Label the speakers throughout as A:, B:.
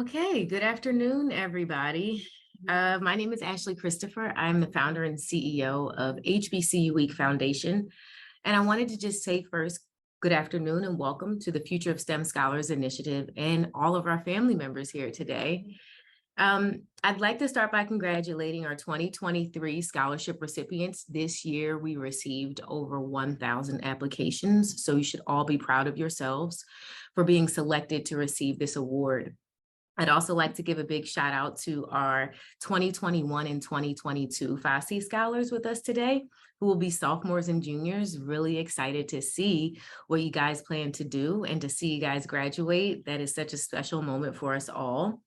A: Okay, good afternoon, everybody. My name is Ashley Christopher. I'm the founder and CEO of HBCU Week Foundation. And I wanted to just say first, good afternoon and welcome to the Future of STEM Scholars Initiative and all of our family members here today. I'd like to start by congratulating our 2023 scholarship recipients. This year, we received over 1,000 applications, so you should all be proud of yourselves for being selected to receive this award. I'd also like to give a big shout out to our 2021 and 2022 FOSSI scholars with us today, who will be sophomores and juniors. Really excited to see what you guys plan to do and to see you guys graduate. That is such a special moment for us all.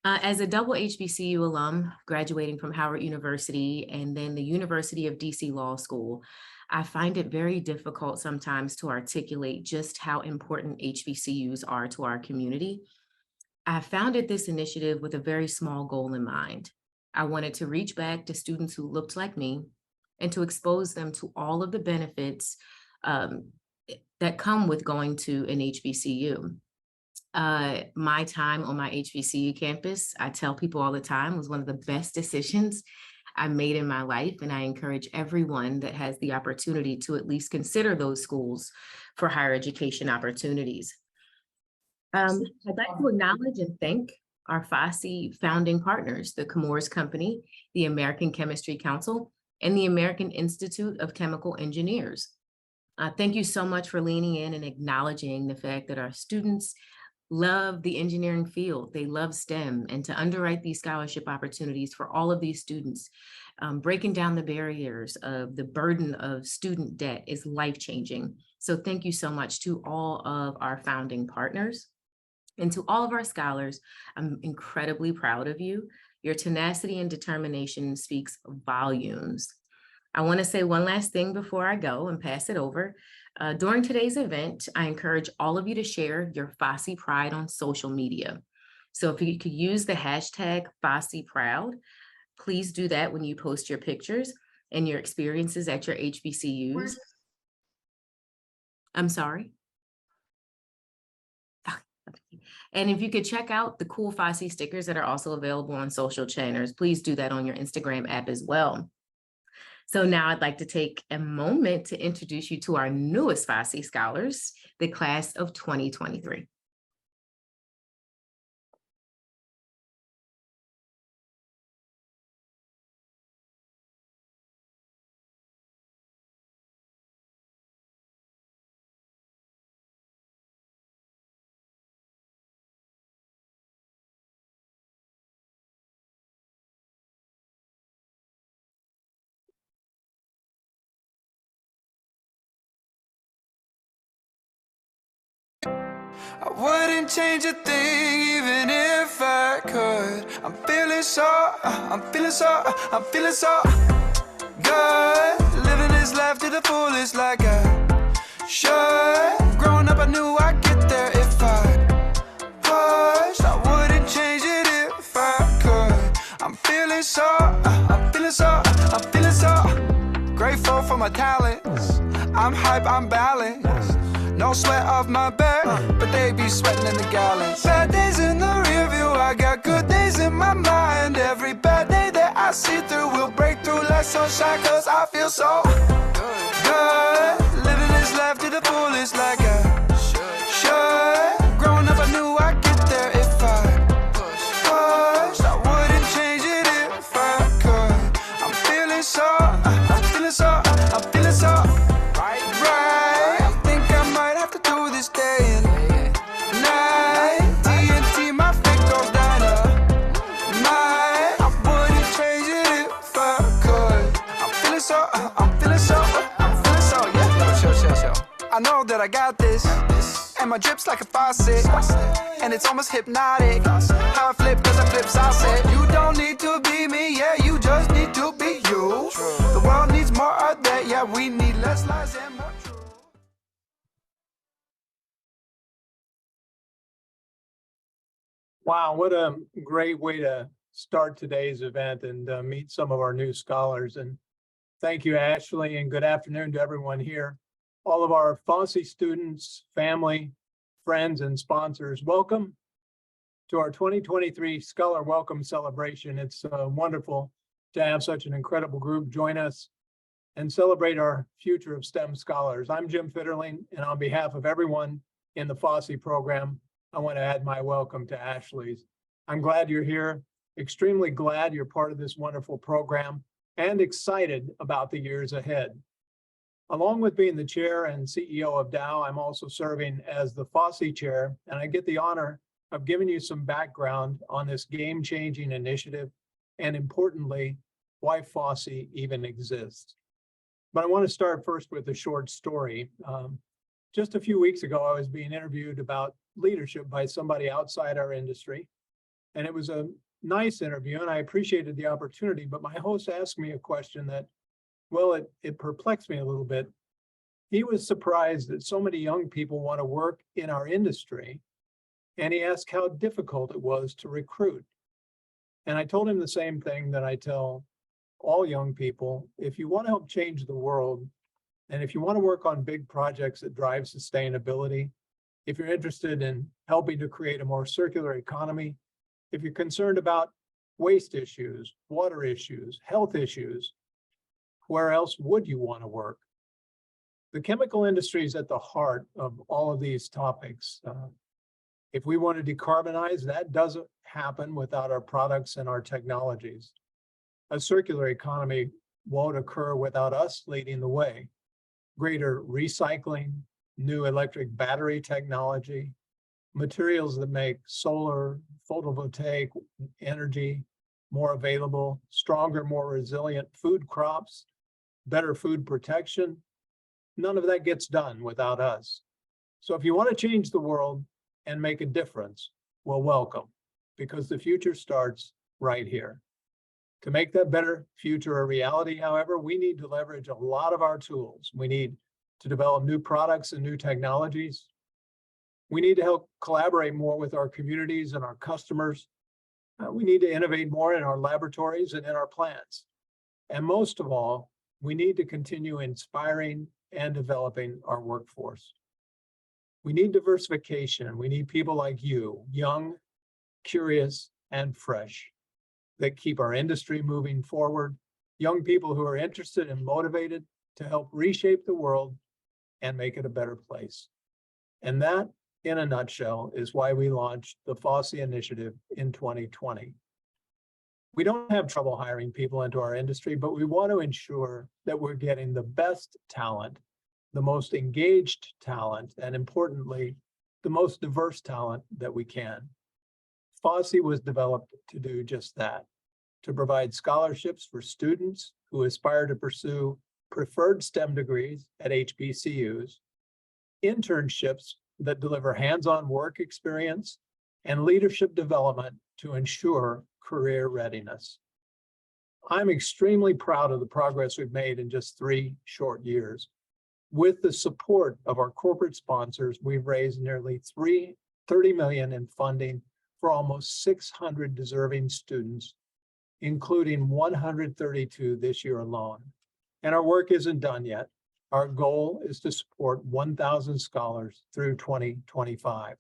A: As a double HBCU alum, graduating from Howard University and then the University of DC Law School, I find it very difficult sometimes to articulate just how important HBCUs are to our community. I founded this initiative with a very small goal in mind. I wanted to reach back to students who looked like me and to expose them to all of the benefits that come with going to an HBCU. My time on my HBCU campus, I tell people all the time, was one of the best decisions I made in my life. And I encourage everyone that has the opportunity to at least consider those schools for higher education opportunities. I'd like to acknowledge and thank our FOSSI founding partners, the Chemours Company, the American Chemistry Council, and the American Institute of Chemical Engineers. Thank you so much for leaning in and acknowledging the fact that our students love the engineering field, they love STEM, and to underwrite these scholarship opportunities for all of these students, breaking down the barriers of the burden of student debt is life-changing. So thank you so much to all of our founding partners. And to all of our scholars, I'm incredibly proud of you. Your tenacity and determination speaks volumes. I want to say one last thing before I go and pass it over. During today's event, I encourage all of you to share your FOSSI pride on social media. So if you could use the hashtag FOSSIProud, please do that when you post your pictures and your experiences at your HBCUs. I'm sorry. And if you could check out the cool FOSSI stickers that are also available on social channels, please do that on your Instagram app as well. So now I'd like to take a moment to introduce you to our newest FOSSI scholars, the class of 2023.
B: I wouldn't change a thing even if I could. I'm feeling so good. Living this life to the fullest like I should. Growing up I knew I'd get there if I pushed. I wouldn't change it if I could. I'm feeling so grateful for my talents. I'm hype, I'm balanced. No sweat off my back, but they be sweating in the gallons. Bad days in the rear view, I got good days in my mind. Every bad day that I see through will break through like sunshine, cause I feel so good. Living this life to the fullest like I should. Growing up I knew I'd get there if I pushed. I wouldn't change it if I could. I'm feeling so I know that I got this, and my drip's like a faucet, and it's almost hypnotic. How I flip, cause I flip sauce. You don't need to be me, yeah, you just need to be you. The world needs more of that, yeah, we need less lies and more truth.
C: Wow, what a great way to start today's event and meet some of our new scholars. And thank you, Ashley, and good afternoon to everyone here. All of our FOSSI students, family, friends, and sponsors, welcome to our 2023 Scholar Welcome Celebration. It's wonderful to have such an incredible group join us and celebrate our future of STEM scholars. I'm Jim Fitterling, and on behalf of everyone in the FOSSI program, I want to add my welcome to Ashley's. I'm glad you're here, extremely glad you're part of this wonderful program, and excited about the years ahead. Along with being the chair and CEO of Dow, I'm also serving as the FOSSI chair, and I get the honor of giving you some background on this game-changing initiative, and importantly, why FOSSI even exists. But I want to start first with a short story. Just a few weeks ago, I was being interviewed about leadership by somebody outside our industry, and it was a nice interview, and I appreciated the opportunity, but my host asked me a question that, well, it perplexed me a little bit. He was surprised that so many young people want to work in our industry, and he asked how difficult it was to recruit. And I told him the same thing that I tell all young people: if you want to help change the world, and if you want to work on big projects that drive sustainability, if you're interested in helping to create a more circular economy, if you're concerned about waste issues, water issues, health issues, where else would you want to work? The chemical industry is at the heart of all of these topics. If we want to decarbonize, that doesn't happen without our products and our technologies. A circular economy won't occur without us leading the way. Greater recycling, new electric battery technology, materials that make solar, photovoltaic energy more available, stronger, more resilient food crops, better food protection. None of that gets done without us. So if you want to change the world and make a difference, well, welcome, because the future starts right here. To make that better future a reality, however, we need to leverage a lot of our tools. We need to develop new products and new technologies. We need to help collaborate more with our communities and our customers. We need to innovate more in our laboratories and in our plants. And most of all, we need to continue inspiring and developing our workforce. We need diversification. We need people like you, young, curious, and fresh, that keep our industry moving forward, young people who are interested and motivated to help reshape the world and make it a better place. And that, in a nutshell, is why we launched the FOSSI initiative in 2020. We don't have trouble hiring people into our industry, but we want to ensure that we're getting the best talent, the most engaged talent, and importantly, the most diverse talent that we can. FOSSI was developed to do just that, to provide scholarships for students who aspire to pursue preferred STEM degrees at HBCUs, internships that deliver hands-on work experience, and leadership development to ensure career readiness. I'm extremely proud of the progress we've made in just 3 short years. With the support of our corporate sponsors, we've raised nearly $30 million in funding for almost 600 deserving students, including 132 this year alone. And our work isn't done yet. Our goal is to support 1,000 scholars through 2025.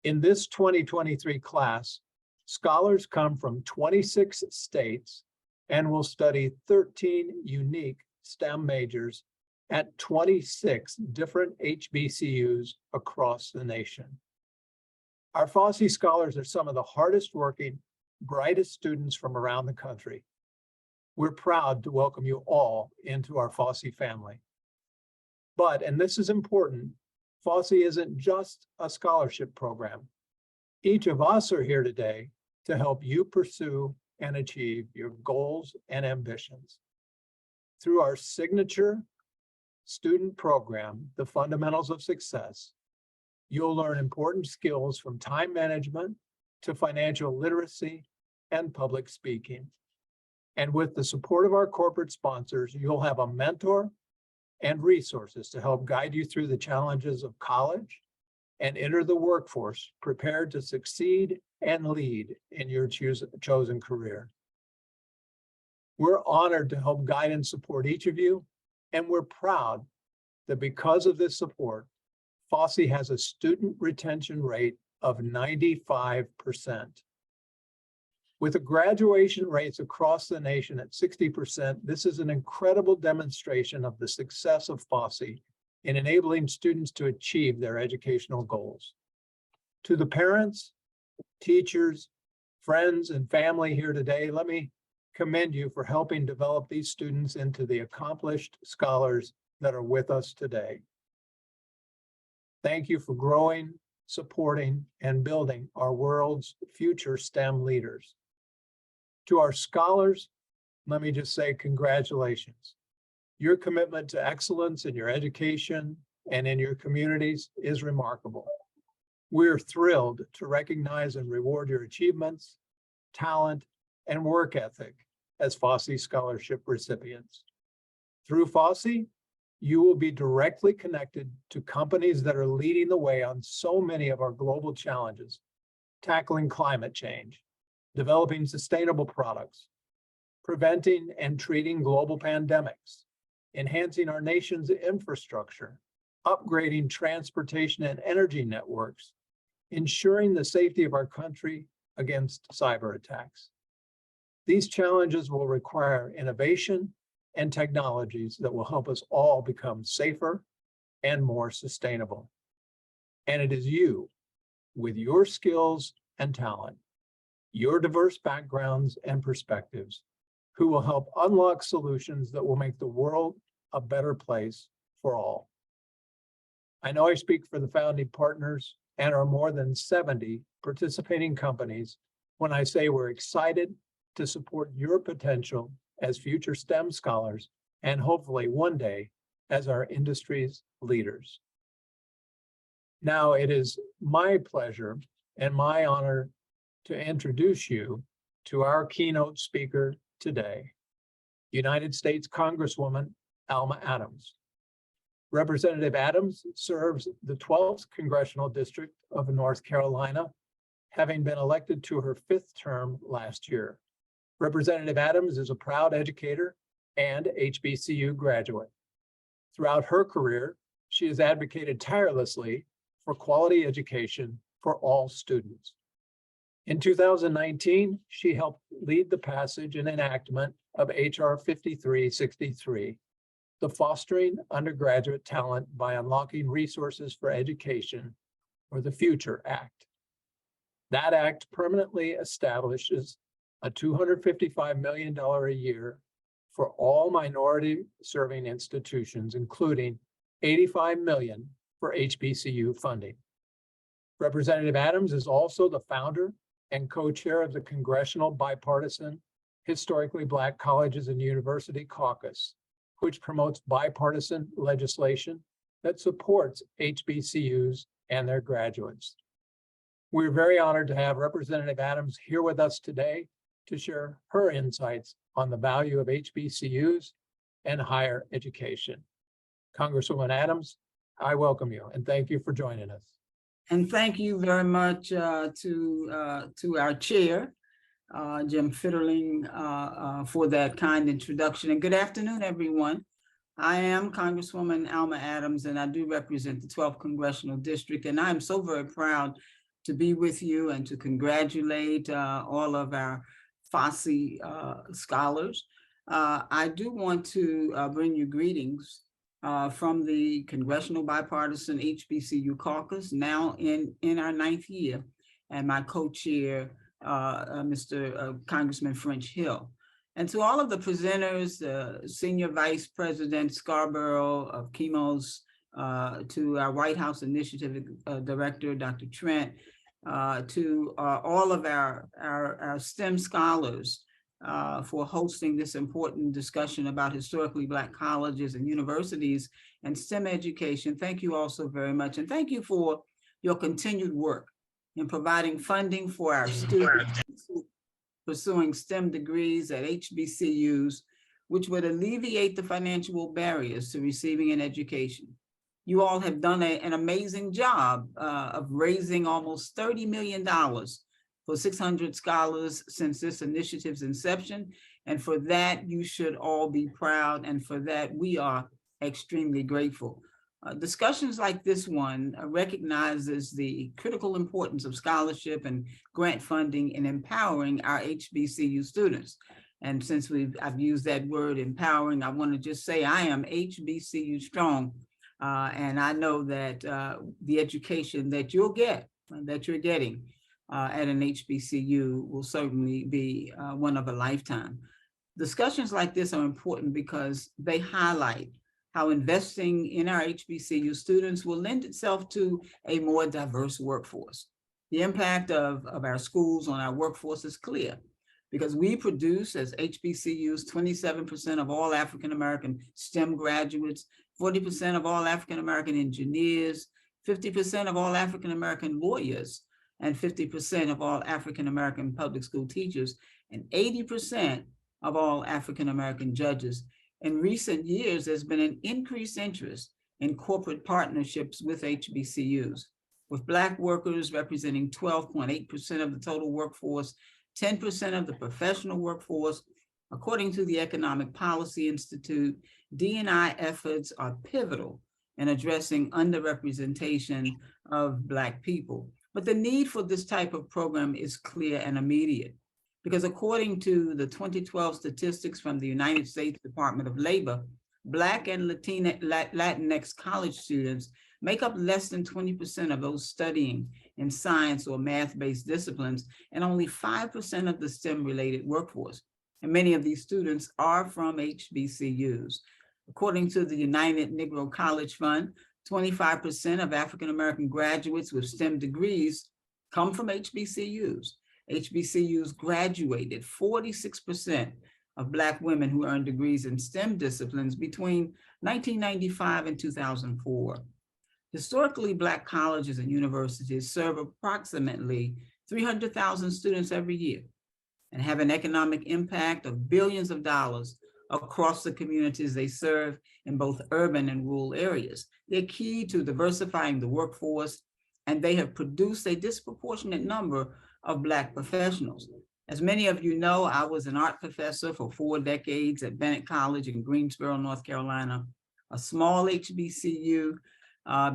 C: In this 2023 class, scholars come from 26 states and will study 13 unique STEM majors at 26 different HBCUs across the nation. Our FOSSI scholars are some of the hardest working, brightest students from around the country. We're proud to welcome you all into our FOSSI family. But, and this is important, FOSSI isn't just a scholarship program. Each of us are here today to help you pursue and achieve your goals and ambitions. Through our signature student program, The Fundamentals of Success, you'll learn important skills from time management to financial literacy and public speaking. And with the support of our corporate sponsors, you'll have a mentor and resources to help guide you through the challenges of college and enter the workforce prepared to succeed and lead in your chosen career. We're honored to help guide and support each of you, and we're proud that because of this support, FOSSI has a student retention rate of 95%. With the graduation rates across the nation at 60%, this is an incredible demonstration of the success of FOSSI in enabling students to achieve their educational goals. To the parents, teachers, friends, and family here today, let me commend you for helping develop these students into the accomplished scholars that are with us today. Thank you for growing, supporting, and building our world's future STEM leaders. To our scholars, let me just say congratulations. Your commitment to excellence in your education and in your communities is remarkable. We're thrilled to recognize and reward your achievements, talent, and work ethic as FOSSI scholarship recipients. Through FOSSI, you will be directly connected to companies that are leading the way on so many of our global challenges, tackling climate change, developing sustainable products, preventing and treating global pandemics, enhancing our nation's infrastructure, upgrading transportation and energy networks, ensuring the safety of our country against cyber attacks. These challenges will require innovation and technologies that will help us all become safer and more sustainable. And it is you, with your skills and talent, your diverse backgrounds and perspectives, who will help unlock solutions that will make the world a better place for all. I know I speak for the founding partners and our more than 70 participating companies when I say we're excited to support your potential as future STEM scholars and hopefully one day as our industry's leaders. Now it is my pleasure and my honor to introduce you to our keynote speaker today, United States Congresswoman Alma Adams. Representative Adams serves the 12th Congressional District of North Carolina, having been elected to her 5th term last year. Representative Adams is a proud educator and HBCU graduate. Throughout her career, she has advocated tirelessly for quality education for all students. In 2019, she helped lead the passage and enactment of HR 5363, the Fostering Undergraduate Talent by Unlocking Resources for Education, or the FUTURE Act. That act permanently establishes a $255 million a year for all minority-serving institutions, including $85 million for HBCU funding. Representative Adams is also the founder and co-chair of the Congressional Bipartisan Historically Black Colleges and University Caucus, which promotes bipartisan legislation that supports HBCUs and their graduates. We're very honored to have Representative Adams here with us today to share her insights on the value of HBCUs and higher education. Congresswoman Adams, I welcome you and thank you for joining us.
D: And thank you very much to our chair, Jim Fitterling, for that kind introduction. And good afternoon, everyone. I am Congresswoman Alma Adams, and I do represent the 12th Congressional District. And I'm so very proud to be with you and to congratulate all of our FOSSI scholars. I do want to bring you greetings from the Congressional Bipartisan HBCU Caucus, now in our 9th year, and my co-chair, Mr. Congressman French Hill. And to all of the presenters, Senior Vice President Scarborough of Chemours, to our White House Initiative Director, Dr. Trent, to all of our STEM scholars for hosting this important discussion about historically Black colleges and universities and STEM education. Thank you all so very much. And thank you for your continued work in providing funding for our students pursuing STEM degrees at HBCUs, which would alleviate the financial barriers to receiving an education. You all have done an amazing job of raising almost $30 million for 600 scholars since this initiative's inception. And for that, you should all be proud. And for that, we are extremely grateful. Discussions like this one recognizes the critical importance of scholarship and grant funding in empowering our HBCU students. And since I've used that word empowering, I want to just say I am HBCU strong. And I know that the education that you're getting at an HBCU will certainly be one of a lifetime. Discussions like this are important because they highlight how investing in our HBCU students will lend itself to a more diverse workforce. The impact of our schools on our workforce is clear because we produce as HBCUs 27% of all African-American STEM graduates, 40% of all African-American engineers, 50% of all African-American lawyers, and 50% of all African-American public school teachers, and 80% of all African-American judges. In recent years, there's been an increased interest in corporate partnerships with HBCUs, with Black workers representing 12.8% of the total workforce, 10% of the professional workforce. According to the Economic Policy Institute, D&I efforts are pivotal in addressing underrepresentation of Black people. But the need for this type of program is clear and immediate, because according to the 2012 statistics from the United States Department of Labor, Black and Latinx college students make up less than 20% of those studying in science or math-based disciplines, and only 5% of the STEM-related workforce. And many of these students are from HBCUs. According to the United Negro College Fund, 25% of African-American graduates with STEM degrees come from HBCUs. HBCUs graduated 46% of Black women who earned degrees in STEM disciplines between 1995 and 2004. Historically, Black colleges and universities serve approximately 300,000 students every year and have an economic impact of billions of dollars across the communities they serve in both urban and rural areas. They're key to diversifying the workforce, and they have produced a disproportionate number of Black professionals. As many of you know, I was an art professor for 4 decades at Bennett College in Greensboro, North Carolina, a small HBCU.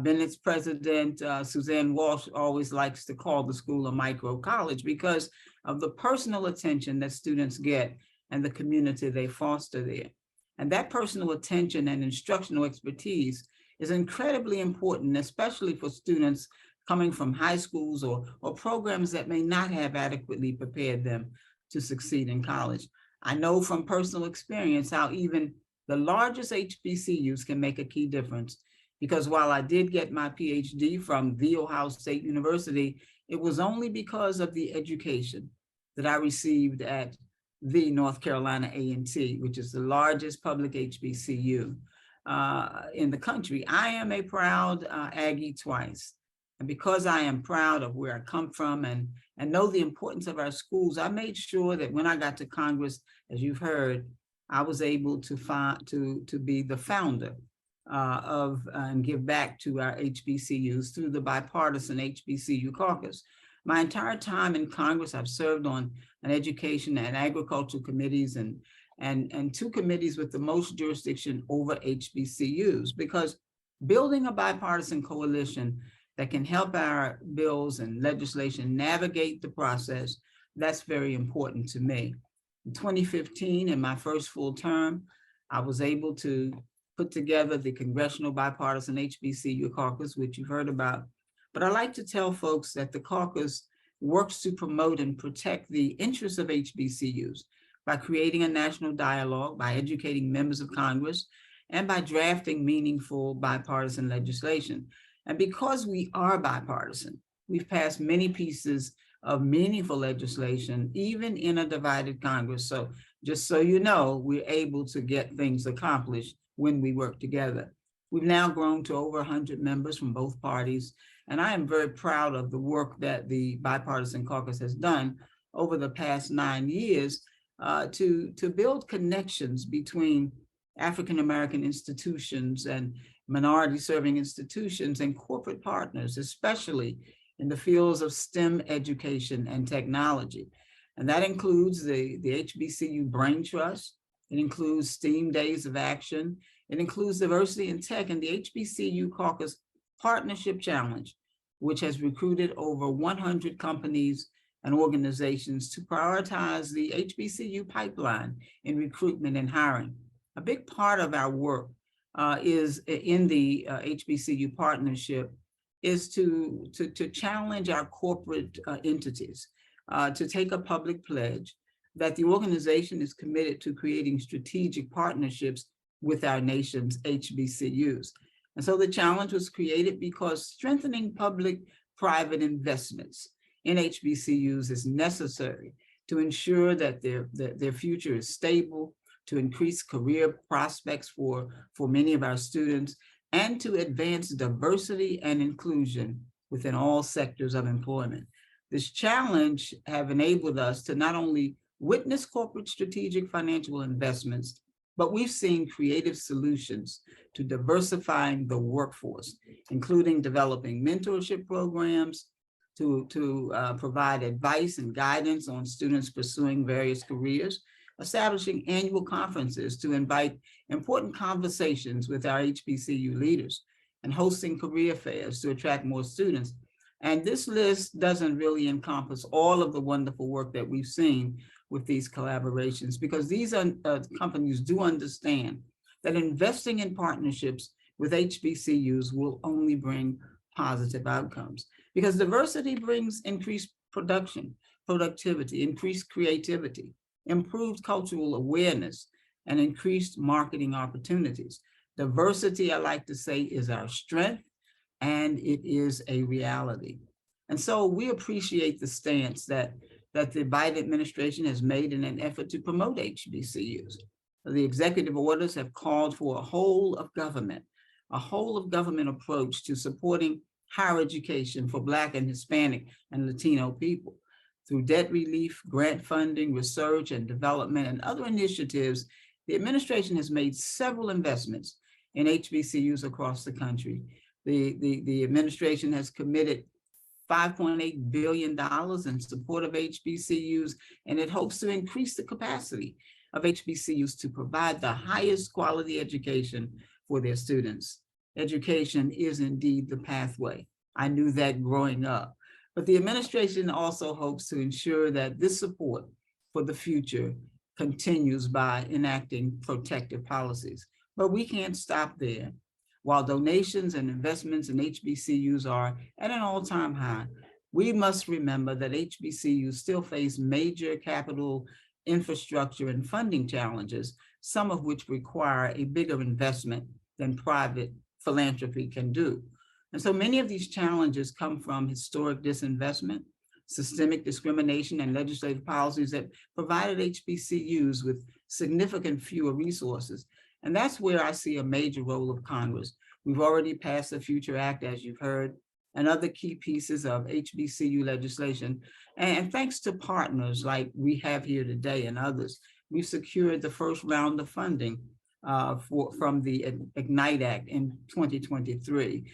D: Bennett's president, Suzanne Walsh, always likes to call the school a micro college because of the personal attention that students get and the community they foster there. And that personal attention and instructional expertise is incredibly important, especially for students coming from high schools or programs that may not have adequately prepared them to succeed in college. I know from personal experience how even the largest HBCUs can make a key difference, because while I did get my PhD from The Ohio State University, it was only because of the education that I received at the North Carolina A&T, which is the largest public HBCU in the country. I am a proud Aggie twice. And because I am proud of where I come from and know the importance of our schools, I made sure that when I got to Congress, as you've heard, I was able to be the founder of and give back to our HBCUs through the bipartisan HBCU caucus. My entire time in Congress, I've served on an education and agricultural committees and 2 committees with the most jurisdiction over HBCUs, because building a bipartisan coalition that can help our bills and legislation navigate the process, that's very important to me. In 2015, in my first full term, I was able to put together the Congressional Bipartisan HBCU Caucus, which you've heard about. But I like to tell folks that the caucus works to promote and protect the interests of HBCUs by creating a national dialogue, by educating members of Congress, and by drafting meaningful bipartisan legislation. And because we are bipartisan, we've passed many pieces of meaningful legislation, even in a divided Congress. So just so you know, we're able to get things accomplished when we work together. We've now grown to over 100 members from both parties, and I am very proud of the work that the Bipartisan Caucus has done over the past 9 years to build connections between African-American institutions and minority-serving institutions and corporate partners, especially in the fields of STEM education and technology. And that includes the HBCU Brain Trust. It includes STEAM Days of Action. It includes diversity in tech and the HBCU Caucus Partnership Challenge, which has recruited over 100 companies and organizations to prioritize the HBCU pipeline in recruitment and hiring. A big part of our work is in the HBCU partnership is to challenge our corporate entities to take a public pledge that the organization is committed to creating strategic partnerships with our nation's HBCUs. And so the challenge was created because strengthening public-private investments in HBCUs is necessary to ensure that their future is stable, to increase career prospects for many of our students, and to advance diversity and inclusion within all sectors of employment. This challenge have enabled us to not only witness corporate strategic financial investments, but we've seen creative solutions to diversifying the workforce, including developing mentorship programs to provide advice and guidance on students pursuing various careers, establishing annual conferences to invite important conversations with our HBCU leaders, and hosting career fairs to attract more students. And this list doesn't really encompass all of the wonderful work that we've seen with these collaborations, because these companies do understand that investing in partnerships with HBCUs will only bring positive outcomes, because diversity brings increased productivity, increased creativity, improved cultural awareness, and increased marketing opportunities. Diversity, I like to say, is our strength, and it is a reality. And so we appreciate the stance that the Biden administration has made in an effort to promote HBCUs. The executive orders have called for a whole of government approach to supporting higher education for Black and Hispanic and Latino people. Through debt relief, grant funding, research and development, and other initiatives, the administration has made several investments in HBCUs across the country. The administration has committed $5.8 billion in support of HBCUs, and it hopes to increase the capacity of HBCUs to provide the highest quality education for their students. Education is indeed the pathway. I knew that growing up. But the administration also hopes to ensure that this support for the future continues by enacting protective policies. But we can't stop there. While donations and investments in HBCUs are at an all-time high, we must remember that HBCUs still face major capital infrastructure and funding challenges, some of which require a bigger investment than private philanthropy can do. And so many of these challenges come from historic disinvestment, systemic discrimination, and legislative policies that provided HBCUs with significant fewer resources. And that's where I see a major role of Congress. We've already passed the Future Act, as you've heard, and other key pieces of HBCU legislation. And thanks to partners like we have here today and others, we've secured the first round of funding from the IGNITE Act in 2023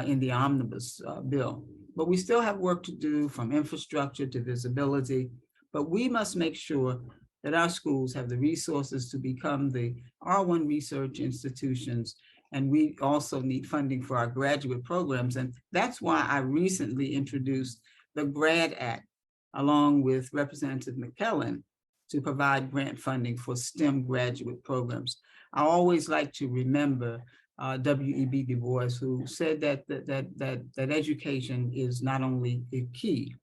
D: in the omnibus bill. But we still have work to do, from infrastructure to visibility, but we must make sure that our schools have the resources to become the R1 research institutions. And we also need funding for our graduate programs. And that's why I recently introduced the GRAD Act, along with Representative McKellen, to provide grant funding for STEM graduate programs. I always like to remember W.E.B. Du Bois, who said that education is not only a key,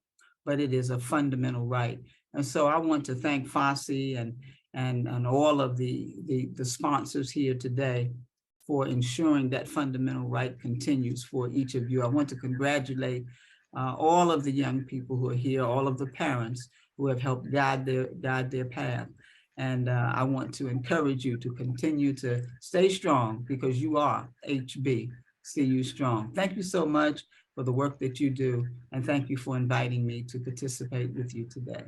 D: but it is a fundamental right. And so I want to thank FOSSI and all of the sponsors here today for ensuring that fundamental right continues for each of you. I want to congratulate all of the young people who are here, all of the parents who have helped guide their path. And I want to encourage you to continue to stay strong, because you are HBCU strong. Thank you so much for the work that you do, and thank you for inviting me to participate with you today.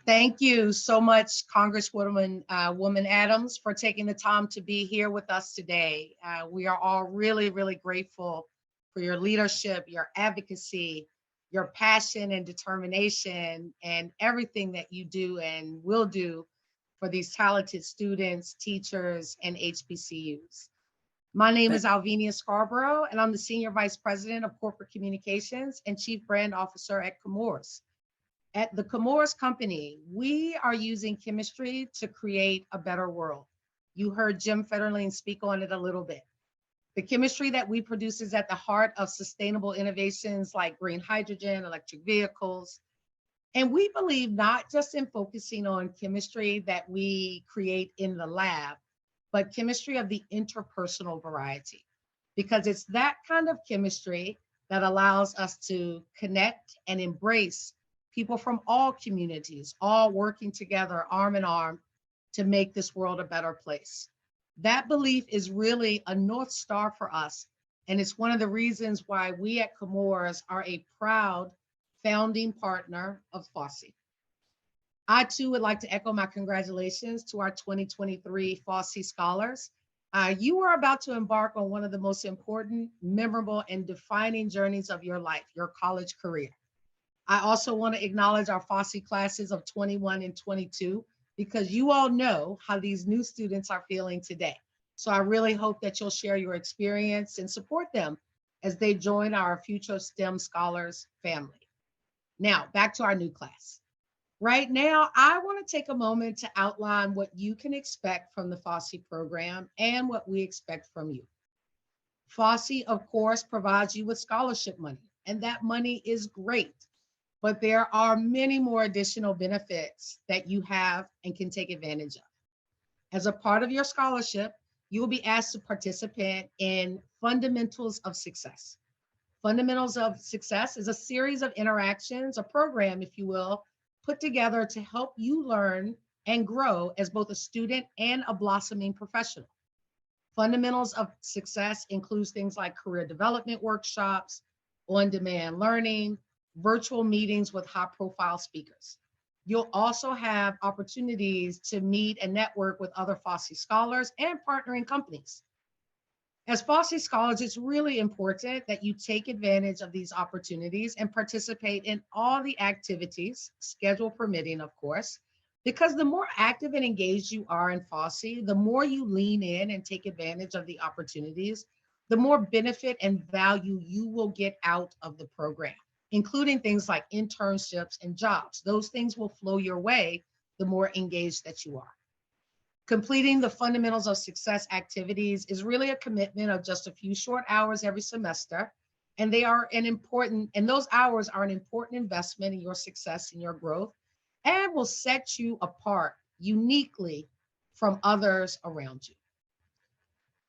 E: Thank you so much, Congresswoman Woman Adams, for taking the time to be here with us today. We are all really, really grateful for your leadership, your advocacy, your passion and determination and everything that you do and will do for these talented students, teachers, and HBCUs. My name is Alvinia Scarborough, and I'm the Senior Vice President of Corporate Communications and Chief Brand Officer at Chemours. At the Chemours Company, we are using chemistry to create a better world. You heard Jim Federline speak on it a little bit. The chemistry that we produce is at the heart of sustainable innovations like green hydrogen, electric vehicles. And we believe not just in focusing on chemistry that we create in the lab, but chemistry of the interpersonal variety, because it's that kind of chemistry that allows us to connect and embrace people from all communities, all working together arm in arm to make this world a better place. That belief is really a North Star for us. And it's one of the reasons why we at Chemours are a proud founding partner of FOSSI. I too would like to echo my congratulations to our 2023 FOSSI scholars. You are about to embark on one of the most important, memorable, and defining journeys of your life, your college career. I also want to acknowledge our FOSSI classes of 21 and 22, because you all know how these new students are feeling today. So I really hope that you'll share your experience and support them as they join our future STEM Scholars family. Now, back to our new class. Right now, I want to take a moment to outline what you can expect from the FOSSI program and what we expect from you. FOSSI, of course, provides you with scholarship money, and that money is great. But there are many more additional benefits that you have and can take advantage of. As a part of your scholarship, you will be asked to participate in Fundamentals of Success. Fundamentals of Success is a series of interactions, a program, if you will, put together to help you learn and grow as both a student and a blossoming professional. Fundamentals of Success includes things like career development workshops, on-demand learning, virtual meetings with high-profile speakers. You'll also have opportunities to meet and network with other FOSSI scholars and partnering companies. As FOSSI scholars, it's really important that you take advantage of these opportunities and participate in all the activities, schedule permitting, of course, because the more active and engaged you are in FOSSI, the more you lean in and take advantage of the opportunities, the more benefit and value you will get out of the program, including things like internships and jobs. Those things will flow your way the more engaged that you are. Completing the Fundamentals of Success activities is really a commitment of just a few short hours every semester, and those hours are an important investment in your success and your growth, and will set you apart uniquely from others around you.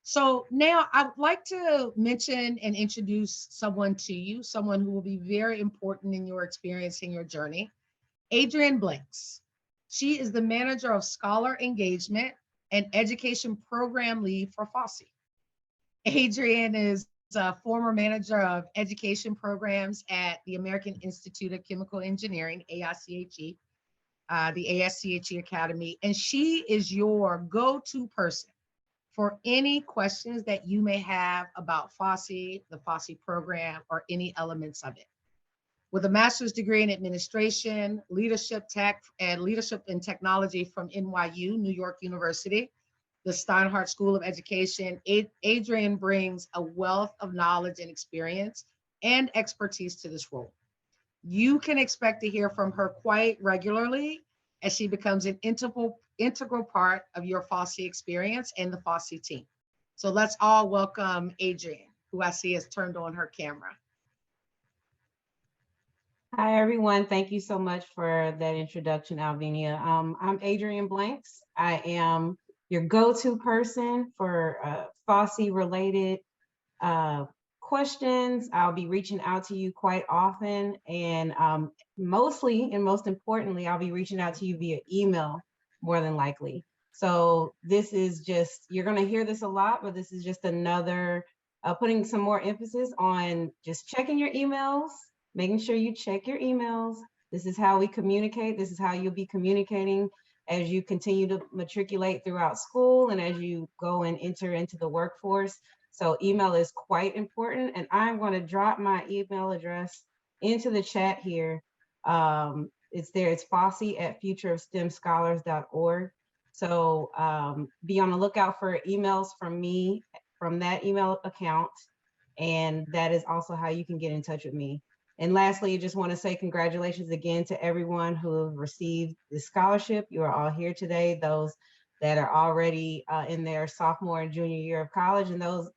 E: So now I would like to mention and introduce someone to you, someone who will be very important in your experience and your journey, Adrienne Blanks. She is the Manager of Scholar Engagement and Education Program Lead for FOSSI. Adrienne is a former Manager of Education Programs at the American Institute of Chemical Engineering, AIChE, the AIChE Academy, and she is your go-to person for any questions that you may have about FOSSI, the FOSSI program, or any elements of it. With a master's degree in administration, leadership tech, and leadership and technology from NYU, New York University, the Steinhardt School of Education, Adrienne brings a wealth of knowledge and experience and expertise to this role. You can expect to hear from her quite regularly as she becomes an integral part of your FOSSI experience and the FOSSI team. So let's all welcome Adrienne, who I see has turned on her camera.
F: Hi, everyone. Thank you so much for that introduction, Alvinia. I'm Adrienne Blanks. I am your go-to person for FOSSI-related questions. I'll be reaching out to you quite often, and mostly and most importantly, I'll be reaching out to you via email more than likely. So this is just, you're going to hear this a lot, but this is just another putting some more emphasis on just checking your emails, making sure you check your emails. This is how we communicate. This is how you'll be communicating as you continue to matriculate throughout school and as you go and enter into the workforce. So email is quite important, and I'm going to drop my email address into the chat here. It's there, it's FOSSI at futureofstemscholars.org. So be on the lookout for emails from me from that email account. And that is also how you can get in touch with me. And lastly, I just want to say congratulations again to everyone who have received the scholarship. You are all here today, those that are already in their sophomore and junior year of college, and those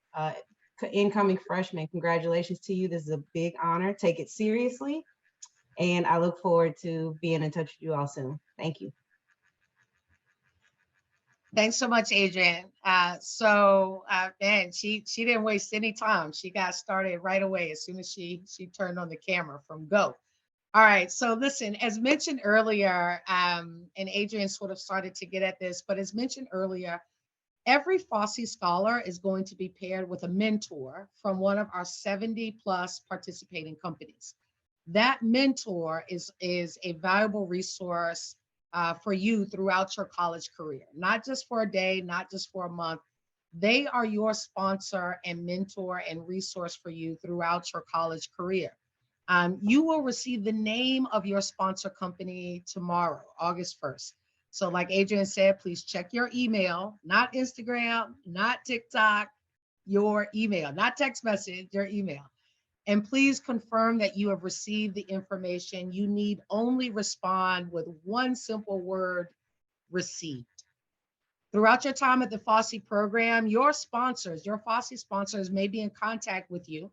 F: incoming freshmen, congratulations to you. This is a big honor. Take it seriously. And I look forward to being in touch with you all soon. Thank you.
E: Thanks so much, Adrian. Man, she didn't waste any time. She got started right away as soon as she turned on the camera from go. All right, so listen, as mentioned earlier, and Adrian sort of started to get at this, but as mentioned earlier, every FOSSI scholar is going to be paired with a mentor from one of our 70 plus participating companies. That mentor is a valuable resource for you throughout your college career, not just for a day, not just for a month. They are your sponsor and mentor and resource for you throughout your college career. You will receive the name of your sponsor company tomorrow, August 1st. So like Adrian said, please check your email, not Instagram, not TikTok, your email, not text message, your email. And please confirm that you have received the information. You need only respond with one simple word, received. Throughout your time at the FOSSI program, your sponsors, your FOSSI sponsors may be in contact with you.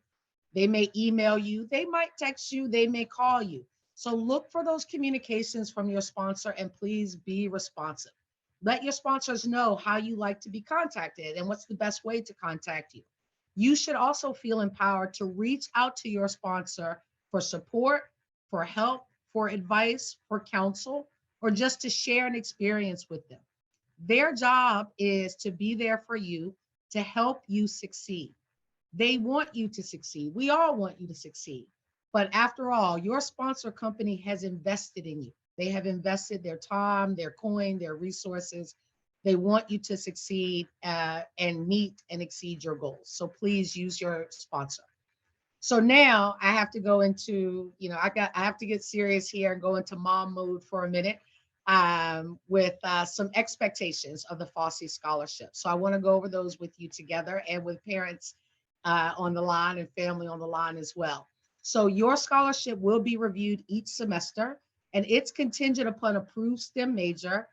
E: They may email you, they might text you, they may call you. So look for those communications from your sponsor and please be responsive. Let your sponsors know how you like to be contacted and what's the best way to contact you. You should also feel empowered to reach out to your sponsor for support, for help, for advice, for counsel, or just to share an experience with them. Their job is to be there for you, to help you succeed. They want you to succeed. We all want you to succeed. But after all, your sponsor company has invested in you. They have invested their time, their coin, their resources. They want you to succeed and meet and exceed your goals. So please use your sponsor. So now I have to go into, I have to get serious here and go into mom mode for a minute with some expectations of the FOSSI scholarship. So I want to go over those with you together and with parents on the line and family on the line as well. So your scholarship will be reviewed each semester, and it's contingent upon approved STEM major,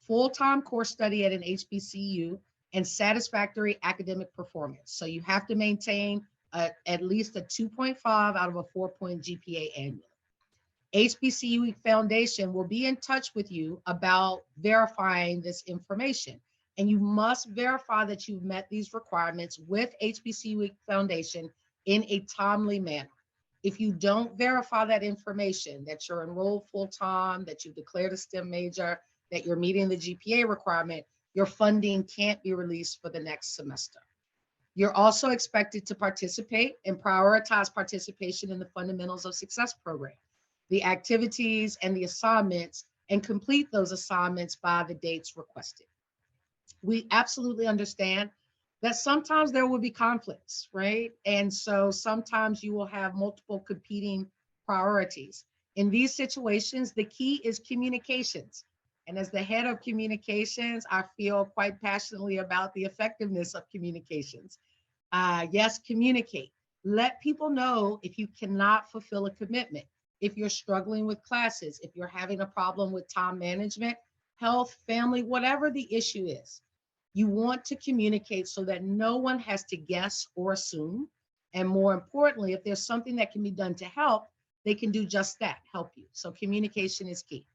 E: full-time course study at an HBCU, and satisfactory academic performance. So you have to maintain at least a 2.5 out of a 4-point GPA annually. HBCU Foundation will be in touch with you about verifying this information. And you must verify that you've met these requirements with HBCU Foundation in a timely manner. If you don't verify that information, that you're enrolled full-time, that you've declared a STEM major, that you're meeting the GPA requirement, your funding can't be released for the next semester. You're also expected to participate and prioritize participation in the Fundamentals of Success program, the activities and the assignments, and complete those assignments by the dates requested. We absolutely understand that sometimes there will be conflicts, right? And so sometimes you will have multiple competing priorities. In these situations, the key is communications. And as the head of communications, I feel quite passionately about the effectiveness of communications. Yes, communicate. Let people know if you cannot fulfill a commitment, if you're struggling with classes, if you're having a problem with time management, health, family, whatever the issue is. You want to communicate so that no one has to guess or assume. And more importantly, if there's something that can be done to help, they can do just that, help you. So communication is key.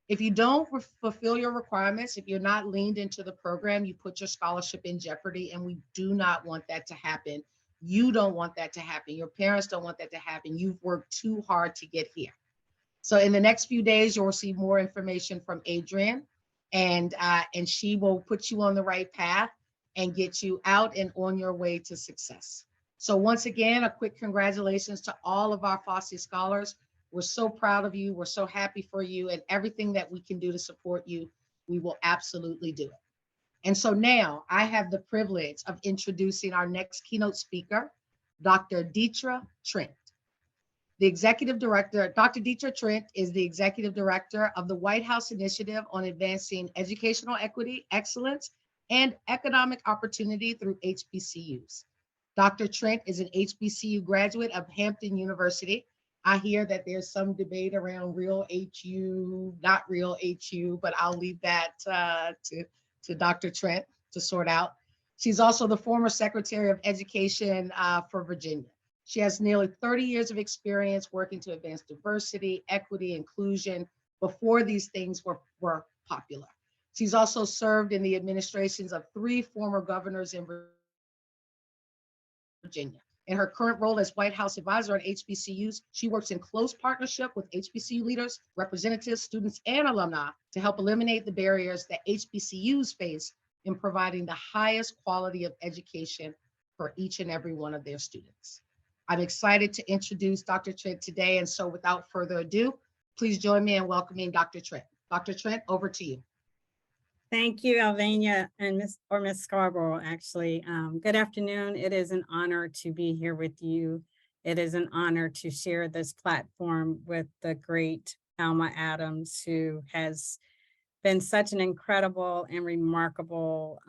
E: If you don't fulfill your requirements, if you're not leaned into the program, you put your scholarship in jeopardy, and we do not want that to happen. You don't want that to happen. Your parents don't want that to happen. You've worked too hard to get here. So in the next few days, you'll receive more information from Adrian, and she will put you on the right path and get you out and on your way to success. So once again, a quick congratulations to all of our FOSSI scholars. We're so proud of you. We're so happy for you, and everything that we can do to support you, we will absolutely do it. And so now I have the privilege of introducing our next keynote speaker, Dr. Deetra Trent. The executive director, Dr. Dietrich Trent, is the executive director of the White House Initiative on Advancing Educational Equity, Excellence, and Economic Opportunity through HBCUs. Dr. Trent is an HBCU graduate of Hampton University. I hear that there's some debate around real HU, not real HU, but I'll leave that to Dr. Trent to sort out. She's also the former Secretary of Education for Virginia. She has nearly 30 years of experience working to advance diversity, equity, inclusion before these things were popular. She's also served in the administrations of 3 former governors in Virginia. In her current role as White House advisor on HBCUs, she works in close partnership with HBCU leaders, representatives, students, and alumni to help eliminate the barriers that HBCUs face in providing the highest quality of education for each and every one of their students. I'm excited to introduce Dr. Trent today, and so without further ado, please join me in welcoming Dr. Trent. Dr. Trent, over to you.
G: Thank you, Alvania and Miss Scarborough, actually. Good afternoon. It is an honor to be here with you. It is an honor to share this platform with the great Alma Adams, who has been such an incredible and remarkable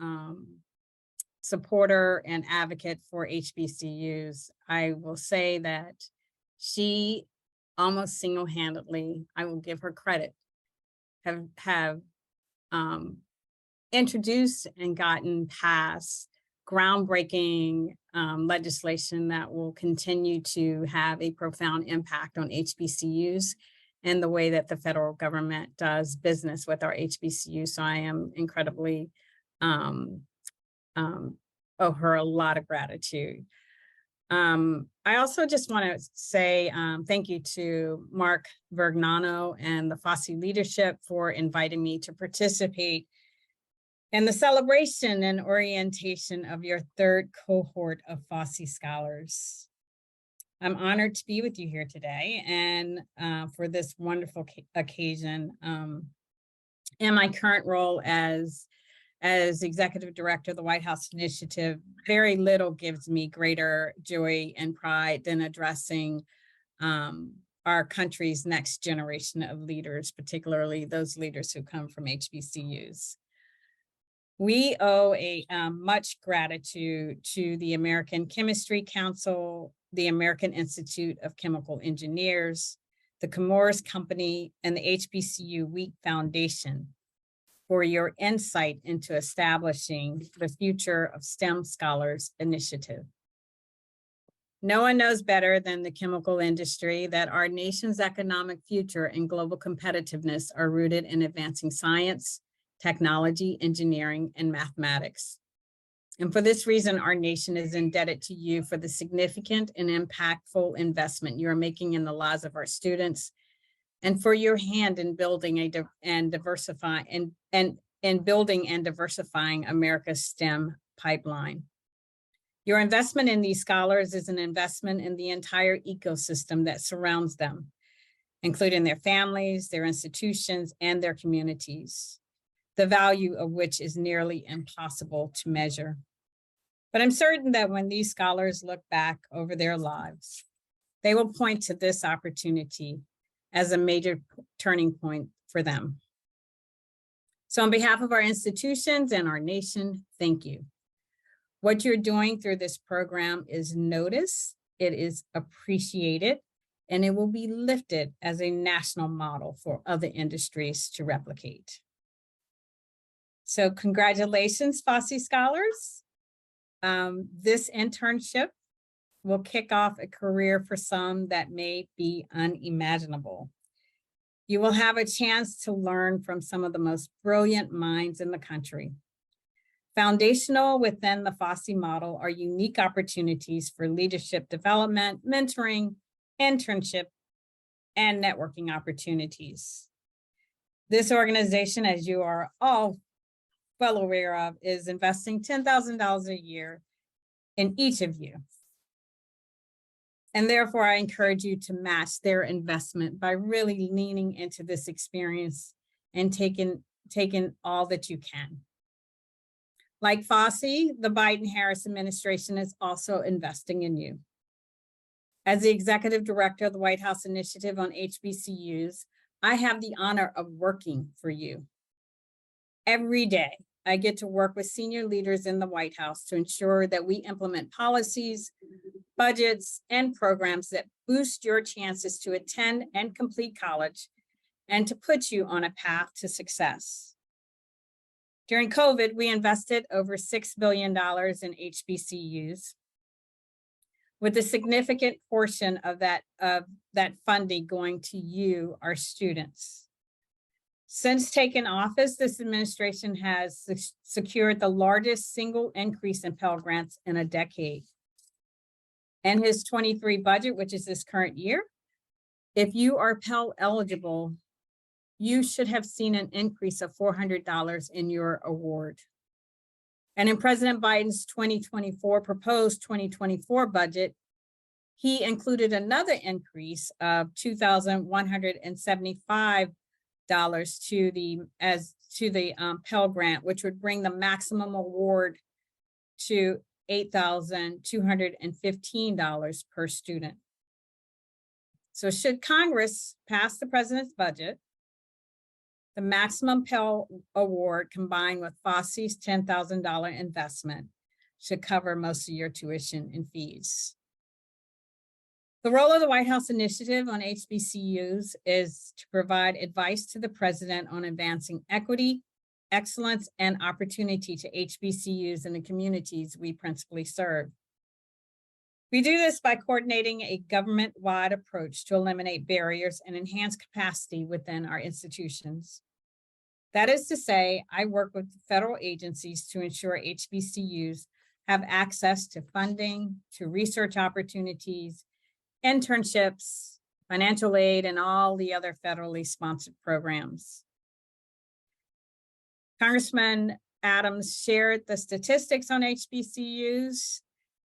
G: supporter and advocate for HBCUs. I will say that she almost single-handedly, I will give her credit, have introduced and gotten past groundbreaking legislation that will continue to have a profound impact on HBCUs and the way that the federal government does business with our HBCUs. So I am incredibly owe her a lot of gratitude. I also just want to say thank you to Mark Vergnano and the FOSSI leadership for inviting me to participate in the celebration and orientation of your 3rd cohort of FOSSI scholars. I'm honored to be with you here today and for this wonderful occasion. In my current role as Executive Director of the White House Initiative, very little gives me greater joy and pride than addressing our country's next generation of leaders, particularly those leaders who come from HBCUs. We owe much gratitude to the American Chemistry Council, the American Institute of Chemical Engineers, the Chemours Company, and the HBCU Week Foundation for your insight into establishing the Future of STEM Scholars initiative. No one knows better than the chemical industry that our nation's economic future and global competitiveness are rooted in advancing science, technology, engineering, and mathematics. And for this reason, our nation is indebted to you for the significant and impactful investment you are making in the lives of our students, and for your hand in building diversifying America's STEM pipeline. Your investment in these scholars is an investment in the entire ecosystem that surrounds them, including their families, their institutions, and their communities, the value of which is nearly impossible to measure. But I'm certain that when these scholars look back over their lives, they will point to this opportunity as a major turning point for them. So on behalf of our institutions and our nation, thank you. What you're doing through this program is noticed, it is appreciated, and it will be lifted as a national model for other industries to replicate. So congratulations, FOSSI scholars. This internship will kick off a career for some that may be unimaginable. You will have a chance to learn from some of the most brilliant minds in the country. Foundational within the FOSSI model are unique opportunities for leadership development, mentoring, internship, and networking opportunities. This organization, as you are all well aware of, is investing $10,000 a year in each of you. And therefore, I encourage you to match their investment by really leaning into this experience and taking all that you can. Like FOSSI, the Biden-Harris administration is also investing in you. As the Executive Director of the White House Initiative on HBCUs, I have the honor of working for you. Every day, I get to work with senior leaders in the White House to ensure that we implement policies, budgets, and programs that boost your chances to attend and complete college and to put you on a path to success. During COVID, we invested over $6 billion in HBCUs, with a significant portion of that funding going to you, our students. Since taking office, this administration has secured the largest single increase in Pell Grants in a decade. In his 23 budget, which is this current year, if you are Pell eligible, you should have seen an increase of $400 in your award. And in President Biden's proposed 2024 budget, he included another increase of $2,175 to the Pell Grant, which would bring the maximum award to $8,215 per student. So should Congress pass the president's budget, the maximum Pell Award combined with FOSSI's $10,000 investment should cover most of your tuition and fees. The role of the White House Initiative on HBCUs is to provide advice to the president on advancing equity, excellence, and opportunity to HBCUs in the communities we principally serve. We do this by coordinating a government-wide approach to eliminate barriers and enhance capacity within our institutions. That is to say, I work with federal agencies to ensure HBCUs have access to funding, to research opportunities, internships, financial aid, and all the other federally sponsored programs. Congressman Adams shared the statistics on HBCUs.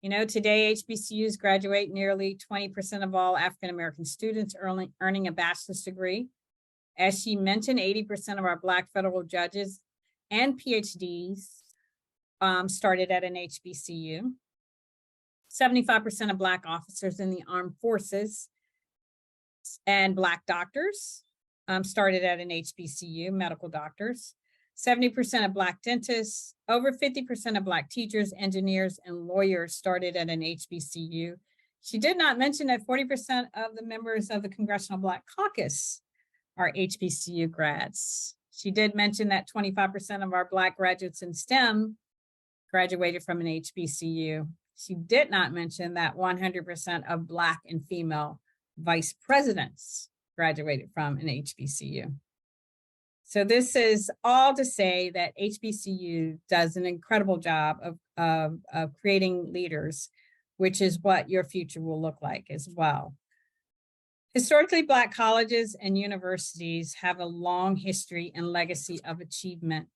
G: You know, today HBCUs graduate nearly 20% of all African-American students earning a bachelor's degree. As she mentioned, 80% of our Black federal judges and PhDs started at an HBCU. 75% of Black officers in the armed forces and Black doctors started at an HBCU, medical doctors. 70% of Black dentists, over 50% of Black teachers, engineers, and lawyers started at an HBCU. She did not mention that 40% of the members of the Congressional Black Caucus are HBCU grads. She did mention that 25% of our Black graduates in STEM graduated from an HBCU. She did not mention that 100% of Black and female vice presidents graduated from an HBCU. So this is all to say that HBCU does an incredible job of creating leaders, which is what your future will look like as well. Historically, Black colleges and universities have a long history and legacy of achievement.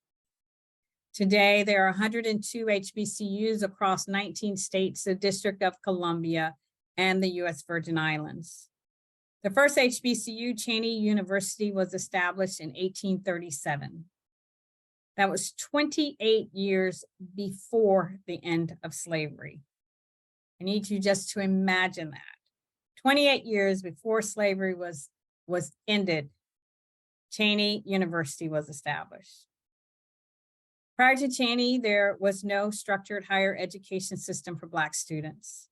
G: Today, there are 102 HBCUs across 19 states, the District of Columbia, and the U.S. Virgin Islands. The first HBCU, Cheyney University, was established in 1837. That was 28 years before the end of slavery. I need you just to imagine that. 28 years before slavery was ended, Cheyney University was established. Prior to Cheyney, there was no structured higher education system for Black students.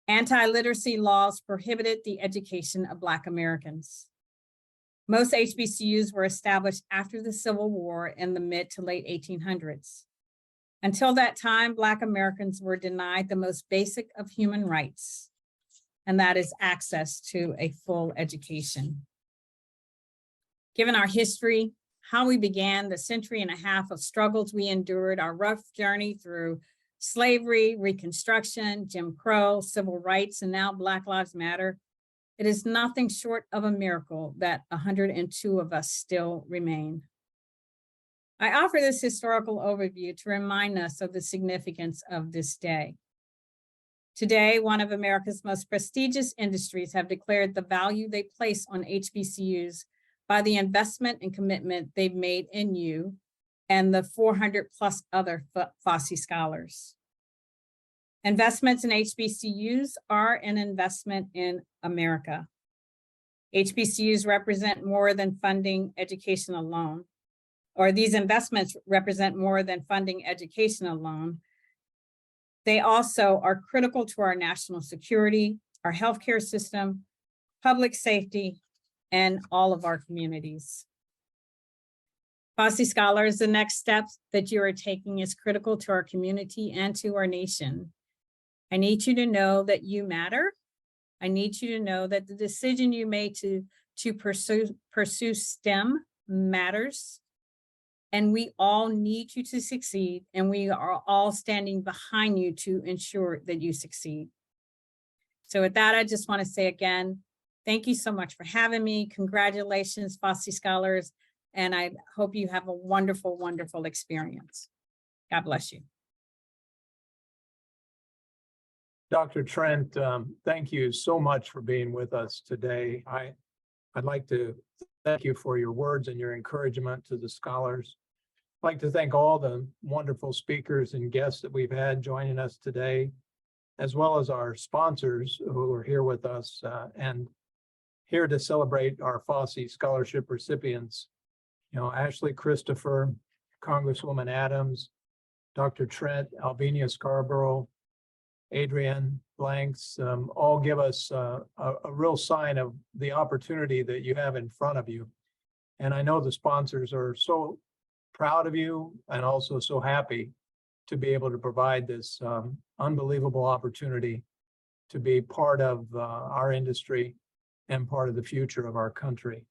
G: Anti-literacy laws prohibited the education of Black Americans. Most HBCUs were established after the Civil War in the mid to late 1800s. Until that time, Black Americans were denied the most basic of human rights, and that is access to a full education. Given our history, how we began, the century and a half of struggles we endured, our rough journey through slavery, Reconstruction, Jim Crow, civil rights, and now Black Lives Matter, it is nothing short of a miracle that 102 of us still remain. I offer this historical overview to remind us of the significance of this day. Today, one of America's most prestigious industries have declared the value they place on HBCUs by the investment and commitment they've made in you and the 400 plus other FOSSI scholars. Investments in HBCUs are an investment in America. HBCUs represent more than funding education alone, or these investments represent more than funding education alone. They also are critical to our national security, our healthcare system, public safety, and all of our communities. FOSSI Scholars, the next steps that you are taking is critical to our community and to our nation. I need you to know that you matter. I need you to know that the decision you made to pursue STEM matters. And we all need you to succeed, and we are all standing behind you to ensure that you succeed. So with that, I just want to say again, thank you so much for having me. Congratulations, FOSSI Scholars, and I hope you have a wonderful, wonderful experience. God bless you.
C: Dr. Trent, thank you so much for being with us today. I'd like to thank you for your words and your encouragement to the scholars. I'd like to thank all the wonderful speakers and guests that we've had joining us today, as well as our sponsors who are here with us and here to celebrate our FOSSI scholarship recipients. You know, Ashley Christopher, Congresswoman Adams, Dr. Trent, Alvenia Scarborough, Adrienne Blanks, all give us a real sign of the opportunity that you have in front of you. And I know the sponsors are so proud of you and also so happy to be able to provide this unbelievable opportunity to be part of our industry and part of the future of our country.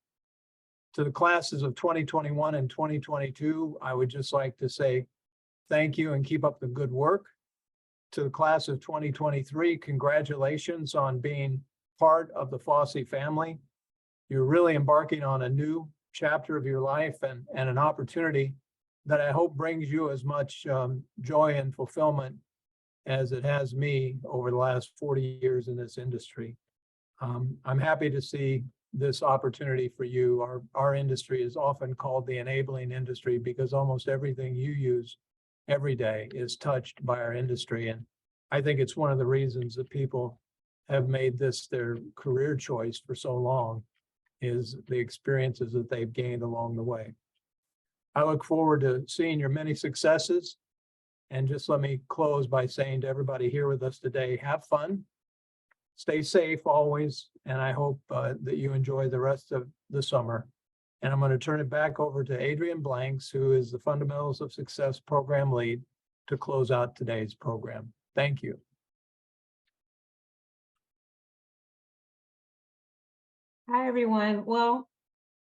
C: To the classes of 2021 and 2022, I would just like to say thank you and keep up the good work. To the class of 2023, congratulations on being part of the FOSSI family. You're really embarking on a new chapter of your life and an opportunity that I hope brings you as much joy and fulfillment as it has me over the last 40 years in this industry. I'm happy to see this opportunity for you. Our industry is often called the enabling industry because almost everything you use every day is touched by our industry. And I think it's one of the reasons that people have made this their career choice for so long is the experiences that they've gained along the way. I look forward to seeing your many successes. And just let me close by saying to everybody here with us today, have fun, stay safe always, and I hope that you enjoy the rest of the summer. And I'm going to turn it back over to Adrienne Blanks, who is the Fundamentals of Success Program Lead, to close out today's program. Thank you.
F: Hi, everyone. Well,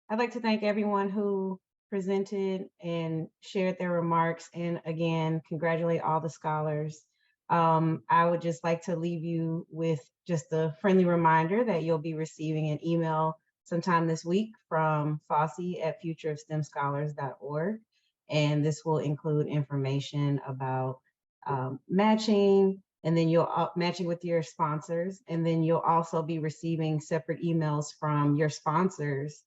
F: I'd like to thank everyone who presented and shared their remarks. And again, congratulate all the scholars. I would just like to leave you with just a friendly reminder that you'll be receiving an email sometime this week from FOSSI at futureofstemscholars.org. And this will include information about matching, and then you'll matching with your sponsors. And then you'll also be receiving separate emails from your sponsors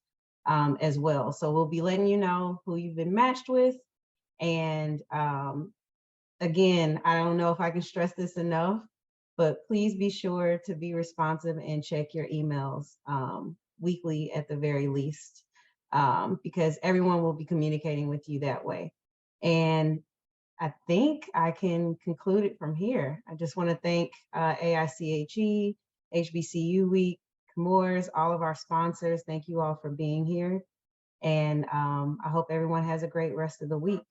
F: as well. So we'll be letting you know who you've been matched with. And again, I don't know if I can stress this enough, but please be sure to be responsive and check your emails weekly at the very least, because everyone will be communicating with you that way. And I think I can conclude it from here. I just want to thank AIChE, HBCU Week, Chemours, all of our sponsors. Thank you all for being here. And I hope everyone has a great rest of the week.